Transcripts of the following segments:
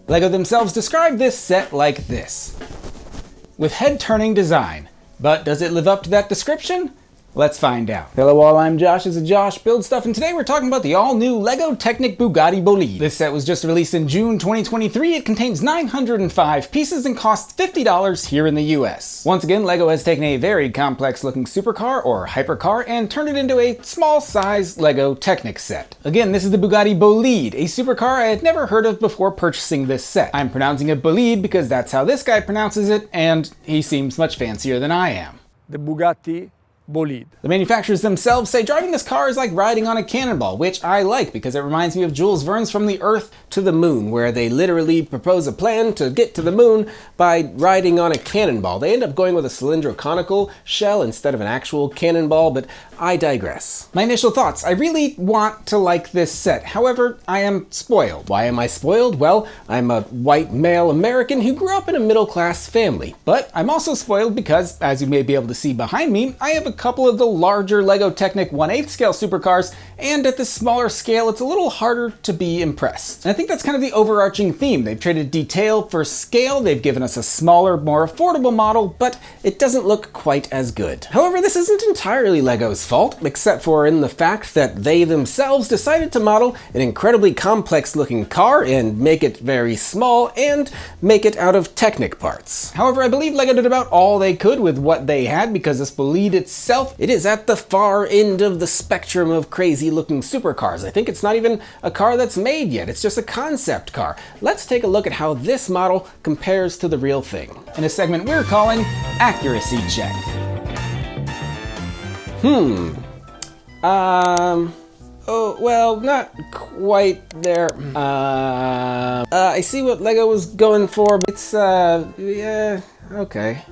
LEGO themselves describe this set like this: with head-turning design. But does it live up to that description? Let's find out. Hello all, I'm Josh. This is Josh Build Stuff, and today we're talking about the all-new LEGO Technic Bugatti Bolide. This set was just released in June 2023. It contains 905 pieces and costs $50 here in the US. Once again, LEGO has taken a very complex-looking supercar or hypercar and turned it into a small-size LEGO Technic set. Again, this is the Bugatti Bolide, a supercar I had never heard of before purchasing this set. I'm pronouncing it Bolide because that's how this guy pronounces it, and he seems much fancier than I am. The Bugatti Bolide. The manufacturers themselves say driving this car is like riding on a cannonball, which I like because it reminds me of Jules Verne's From the Earth to the Moon, where they literally propose a plan to get to the moon by riding on a cannonball. They end up going with a cylindroconical shell instead of an actual cannonball, but I digress. My initial thoughts: I really want to like this set. However, I am spoiled. Why am I spoiled? Well, I'm a white male American who grew up in a middle-class family. But I'm also spoiled because, as you may be able to see behind me, I have a couple of the larger LEGO Technic 1/8 scale supercars, and at this smaller scale it's a little harder to be impressed. And I think that's kind of the overarching theme. They've traded detail for scale, they've given us a smaller, more affordable model, but it doesn't look quite as good. However, this isn't entirely LEGO's fault, except for in the fact that they themselves decided to model an incredibly complex looking car and make it very small and make it out of Technic parts. However, I believe LEGO did about all they could with what they had, because this Bolide itself, it is at the far end of the spectrum of crazy looking supercars. I think it's not even a car that's made yet, it's just a concept car. Let's take a look at how this model compares to the real thing in a segment we're calling Accuracy Check. Oh, well, not quite there. I see what LEGO was going for, but it's, yeah, okay.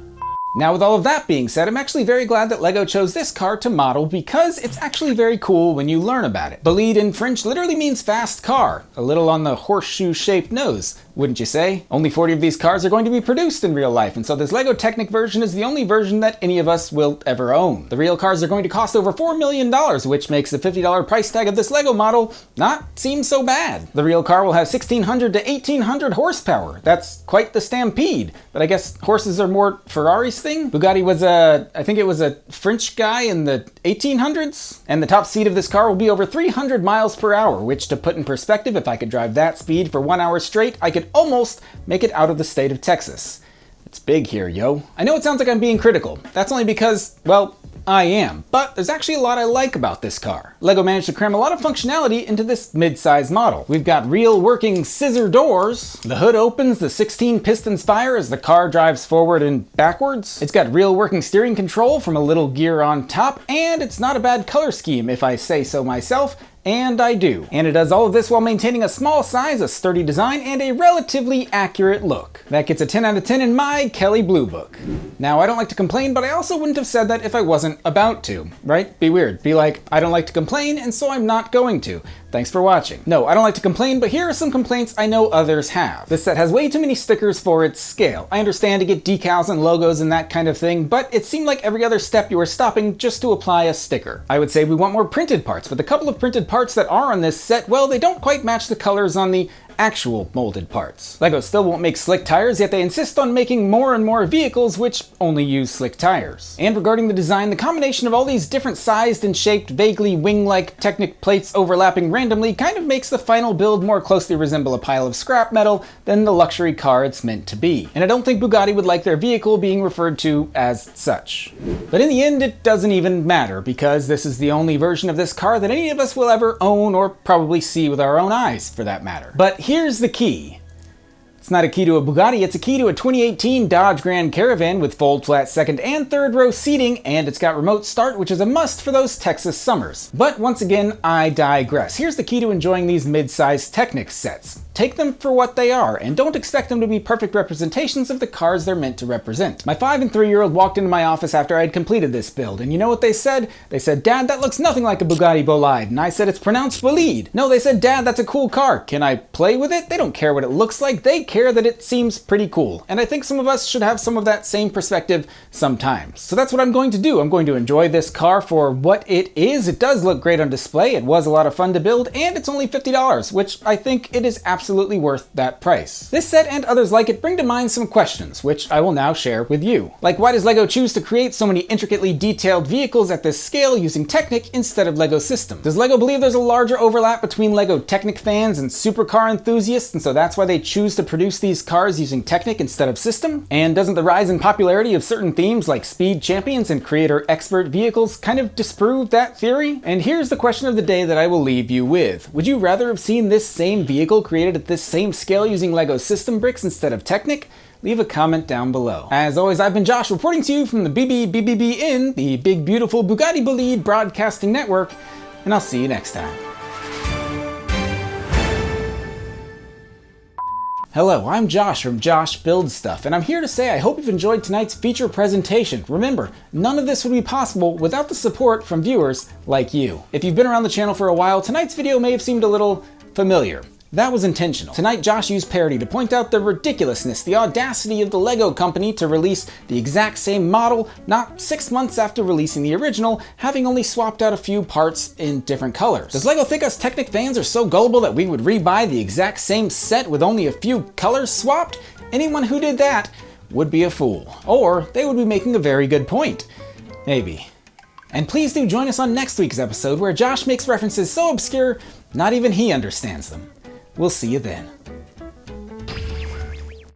Now, with all of that being said, I'm actually very glad that LEGO chose this car to model, because it's actually very cool when you learn about it. Bolide in French literally means fast car, a little on the horseshoe-shaped nose, wouldn't you say? Only 40 of these cars are going to be produced in real life, and so this LEGO Technic version is the only version that any of us will ever own. The real cars are going to cost over $4 million, which makes the $50 price tag of this LEGO model not seem so bad. The real car will have 1,600 to 1,800 horsepower. That's quite the stampede, but I guess horses are more Ferrari's thing. Bugatti was I think it was a French guy in the 1800s, and the top speed of this car will be over 300 miles per hour, which, to put in perspective, if I could drive that speed for 1 hour straight, I could almost make it out of the state of Texas. It's big here, yo. I know it sounds like I'm being critical. That's only because, well, I am. But there's actually a lot I like about this car. LEGO managed to cram a lot of functionality into this mid-size model. We've got real working scissor doors. The hood opens, the 16 pistons fire as the car drives forward and backwards. It's got real working steering control from a little gear on top, and it's not a bad color scheme if I say so myself. And I do. And it does all of this while maintaining a small size, a sturdy design, and a relatively accurate look. That gets a 10 out of 10 in my Kelly Blue Book. Now, I don't like to complain, but I also wouldn't have said that if I wasn't about to, right? Be weird. Be like, I don't like to complain, and so I'm not going to. Thanks for watching. No, I don't like to complain, but here are some complaints I know others have. This set has way too many stickers for its scale. I understand to get decals and logos and that kind of thing, but it seemed like every other step you were stopping just to apply a sticker. I would say we want more printed parts, but the couple of printed parts that are on this set, well, they don't quite match the colors on the actual molded parts. LEGO still won't make slick tires, yet they insist on making more and more vehicles which only use slick tires. And regarding the design, the combination of all these different sized and shaped, vaguely wing-like Technic plates overlapping randomly kind of makes the final build more closely resemble a pile of scrap metal than the luxury car it's meant to be. And I don't think Bugatti would like their vehicle being referred to as such. But in the end, it doesn't even matter, because this is the only version of this car that any of us will ever own, or probably see with our own eyes, for that matter. But here's the key. It's not a key to a Bugatti, it's a key to a 2018 Dodge Grand Caravan with fold flat second and third row seating, and it's got remote start, which is a must for those Texas summers. But once again, I digress. Here's the key to enjoying these mid-sized Technic sets. Take them for what they are, and don't expect them to be perfect representations of the cars they're meant to represent. My 5- and 3-year-old walked into my office after I had completed this build, and you know what they said? They said, "Dad, that looks nothing like a Bugatti Bolide." And I said, "It's pronounced Bolide." No, they said, "Dad, that's a cool car. Can I play with it?" They don't care what it looks like, they care that it seems pretty cool. And I think some of us should have some of that same perspective sometimes. So that's what I'm going to do. I'm going to enjoy this car for what it is. It does look great on display, it was a lot of fun to build, and it's only $50, which I think it is absolutely absolutely worth that price. This set and others like it bring to mind some questions, which I will now share with you. Like, why does LEGO choose to create so many intricately detailed vehicles at this scale using Technic instead of LEGO System? Does LEGO believe there's a larger overlap between LEGO Technic fans and supercar enthusiasts, and so that's why they choose to produce these cars using Technic instead of System? And doesn't the rise in popularity of certain themes like speed champions and creator expert vehicles kind of disprove that theory? And here's the question of the day that I will leave you with. Would you rather have seen this same vehicle created at this same scale using LEGO System bricks instead of Technic? Leave a comment down below. As always, I've been Josh, reporting to you from the BBBBB in the big beautiful Bugatti Bolide Broadcasting Network, and I'll see you next time. Hello, I'm Josh from Josh Builds Stuff, and I'm here to say I hope you've enjoyed tonight's feature presentation. Remember, none of this would be possible without the support from viewers like you. If you've been around the channel for a while, tonight's video may have seemed a little familiar. That was intentional. Tonight, Josh used parody to point out the ridiculousness, the audacity of the LEGO company to release the exact same model not 6 months after releasing the original, having only swapped out a few parts in different colors. Does LEGO think us Technic fans are so gullible that we would rebuy the exact same set with only a few colors swapped? Anyone who did that would be a fool. Or they would be making a very good point. Maybe. And please do join us on next week's episode where Josh makes references so obscure, not even he understands them. We'll see you then.